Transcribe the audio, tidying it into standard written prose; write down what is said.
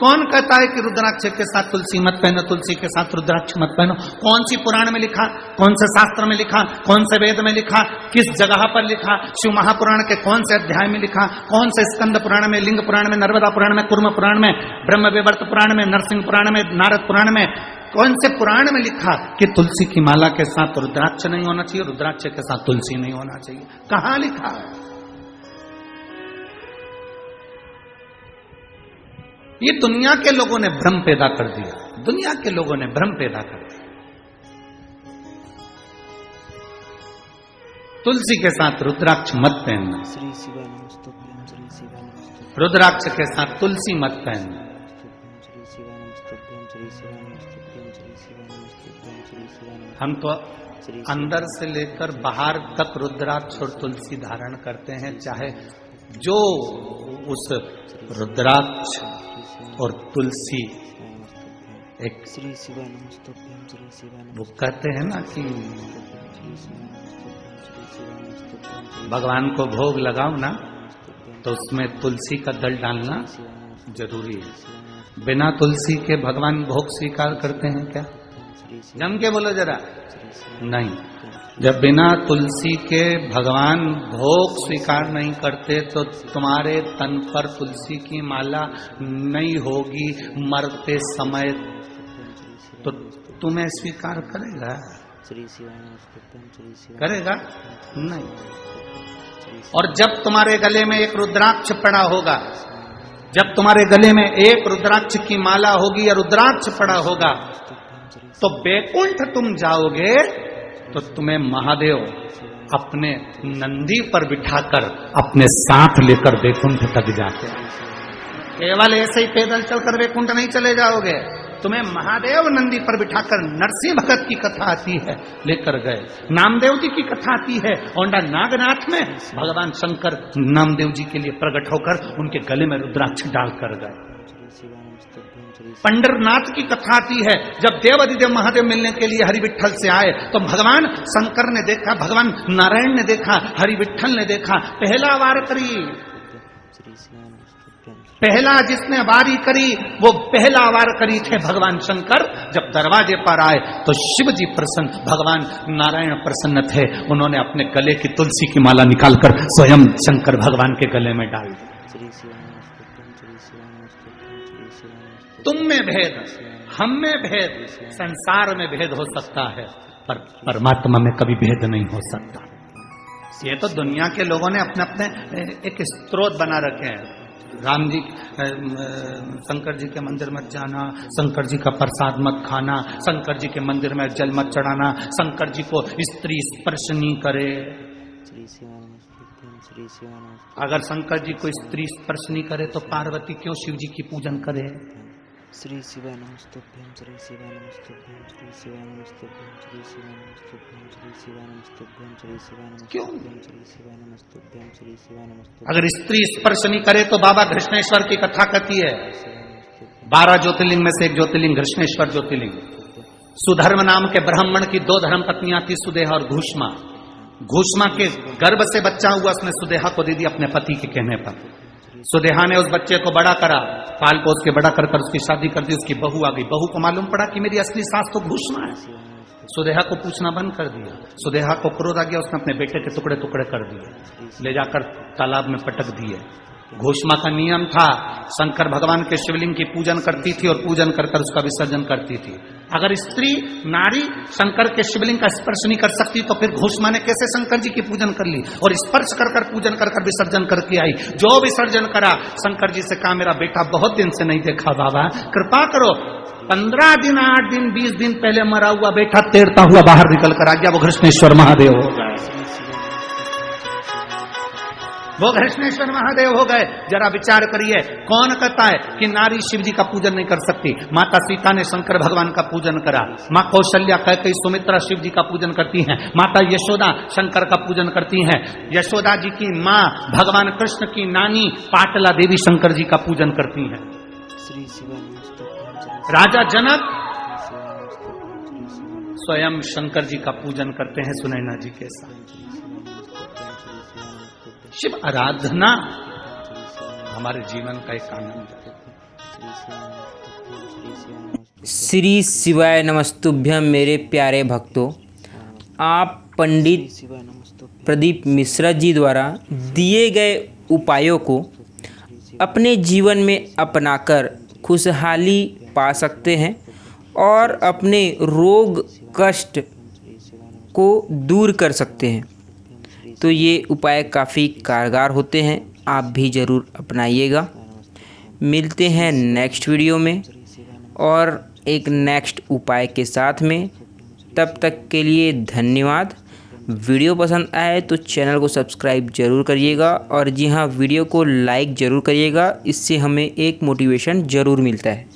कौन कहता है कि रुद्राक्ष के साथ तुलसी मत पहनो, तुलसी के साथ रुद्राक्ष मत पहनो? कौन सी पुराण में लिखा, कौन से शास्त्र में लिखा, कौन से वेद में लिखा, किस जगह पर लिखा? शिव महापुराण के कौन से अध्याय में लिखा? कौन से स्कंद पुराण में, लिंग पुराण में, नर्मदा पुराण में, कुर्म पुराण में, ब्रह्म विवर्त पुराण में, नरसिंह पुराण में, नारद पुराण में, कौन से पुराण में लिखा कि तुलसी की माला के साथ रुद्राक्ष नहीं होना चाहिए, रुद्राक्ष के साथ तुलसी नहीं होना चाहिए? कहां लिखा है? ये दुनिया के लोगों ने भ्रम पैदा कर दिया, दुनिया के लोगों ने भ्रम पैदा कर दिया। तुलसी के साथ रुद्राक्ष मत पहनना, रुद्राक्ष के साथ तुलसी मत पहनना। हम तो अंदर से लेकर बाहर तक रुद्राक्ष और तुलसी धारण करते हैं, चाहे जो उस रुद्राक्ष और तुलसी एक वो कहते हैं ना कि भगवान को भोग लगाओ ना तो उसमें तुलसी का दल डालना जरूरी है। बिना तुलसी के भगवान भोग स्वीकार करते हैं क्या? जम के बोलो जरा। नहीं, जब बिना तुलसी के भगवान भोग स्वीकार नहीं करते तो तुम्हारे तन पर तुलसी की माला नहीं होगी मरते समय, तो तुम्हें स्वीकार करेगा? करेगा नहीं। और जब तुम्हारे गले में एक रुद्राक्ष पड़ा होगा, जब तुम्हारे गले में एक रुद्राक्ष की माला होगी या रुद्राक्ष पड़ा होगा, तो बैकुंठ तुम जाओगे तो तुम्हें महादेव अपने नंदी पर बिठाकर अपने साथ लेकर बैकुंठ तक जाते हैं। केवल ऐसे ही पैदल चलकर बैकुंठ नहीं चले जाओगे, तुम्हें महादेव नंदी पर बिठाकर, नरसिंह भगत की कथा आती है लेकर गए, नामदेव जी की कथा आती है, औंडा नागनाथ में भगवान शंकर नामदेव जी के लिए प्रकट होकर उनके गले में रुद्राक्ष डालकर गए। पंडरनाथ की कथा आती है, जब देवाधिदेव महादेव मिलने के लिए हरि विठ्ठल से आए तो भगवान शंकर ने देखा, भगवान नारायण ने देखा, हरि विठ्ठल ने देखा, पहला वार करी, पहला जिसने वारी करी वो पहला वार करी थे भगवान शंकर। जब दरवाजे पर आए तो शिव जी प्रसन्न, भगवान नारायण प्रसन्न थे, उन्होंने अपने गले की तुलसी की माला निकालकर स्वयं शंकर भगवान के गले में डाल दी। तुम में भेद, हम में भेद, संसार में भेद हो सकता है, पर परमात्मा में कभी भेद नहीं हो सकता। ये तो दुनिया के लोगों ने अपने अपने एक स्त्रोत बना रखे हैं। राम जी, शंकर जी के मंदिर मत जाना, शंकर जी का प्रसाद मत खाना, शंकर जी के मंदिर में जल मत चढ़ाना, शंकर जी को स्त्री स्पर्श नहीं करे। अगर शंकर जी को स्त्री स्पर्श नहीं करे तो पार्वती क्यों शिव जी की पूजन करे? श्री शिवाय नमस्तुभ्यं, श्री शिवाय नमस्तुभ्यं, श्री शिवाय नमस्तुभ्यं, श्री शिवाय नमस्तुभ्यं, श्री शिवाय नमस्तुभ्यं, श्री शिवाय नमस्तुभ्यं, श्री शिवाय नमस्तुभ्यं, श्री शिवाय नमस्तुभ्यं। अगर स्त्री स्पर्श नहीं करे तो बाबा घृष्णेश्वर की कथा कहती है, 12 ज्योतिर्लिंग में से एक ज्योतिर्लिंग घृष्णेश्वर ज्योतिर्लिंग। सुधर्म नाम के ब्राह्मण की 2 धर्म पत्नियां थी, सुदेहा और घूष्मा। घूष्मा के गर्भ से बच्चा हुआ, उसने सुदेहा को दे दी अपने पति के कहने पर। सुदेहा ने उस बच्चे को बड़ा करा, पाल पोस के बड़ा कर उसकी शादी कर दी, उसकी बहू आ गई। बहू को मालूम पड़ा कि मेरी असली सास तो घूष्मा है। सुदेहा को पूछना बंद कर दिया। सुदेहा को क्रोध आ गया, उसने अपने बेटे के टुकड़े टुकड़े कर दिए, ले जाकर तालाब में पटक दिए। घूष्मा का नियम था, शंकर भगवान के शिवलिंग की पूजन करती थी और पूजन कर कर उसका विसर्जन करती थी। अगर स्त्री नारी शंकर के शिवलिंग का स्पर्श नहीं कर सकती तो फिर घूष्मा ने कैसे शंकर जी की पूजन कर ली और स्पर्श कर कर पूजन कर कर विसर्जन करके आई। जो विसर्जन करा, शंकर जी से कहा मेरा बेटा बहुत दिन से नहीं देखा, बाबा कृपा करो। 15 दिन 8 दिन 20 दिन पहले मरा हुआ बेटा तैरता हुआ बाहर निकल कर आ गया, वो घृष्णेश्वर महादेव हो गए, वो घृष्णेश्वर महादेव हो गए। जरा विचार करिए, कौन कहता है कि नारी शिव जी का पूजन नहीं कर सकती? माता सीता ने शंकर भगवान का पूजन करा, माँ कौशल्या कैकेयी सुमित्रा शिव जी का पूजन करती हैं, माता यशोदा शंकर का पूजन करती हैं, यशोदा जी की माँ भगवान कृष्ण की नानी पाटला देवी शंकर जी का पूजन करती हैं। राजा जनक स्वयं शंकर जी का पूजन करते हैं सुनैना जी के साथ। शिव आराधना हमारे जीवन का एक आनंद है। श्री शिवाय नमस्तुभ्यम मेरे प्यारे भक्तों, आप पंडित प्रदीप मिश्रा जी द्वारा दिए गए उपायों को अपने जीवन में अपनाकर खुशहाली पा सकते हैं और अपने रोग कष्ट को दूर कर सकते हैं। तो ये उपाय काफ़ी कारगर होते हैं, आप भी ज़रूर अपनाइएगा। मिलते हैं नेक्स्ट वीडियो में और एक नेक्स्ट उपाय के साथ में। तब तक के लिए धन्यवाद। वीडियो पसंद आए तो चैनल को सब्सक्राइब जरूर करिएगा और जी हाँ, वीडियो को लाइक ज़रूर करिएगा, इससे हमें एक मोटिवेशन ज़रूर मिलता है।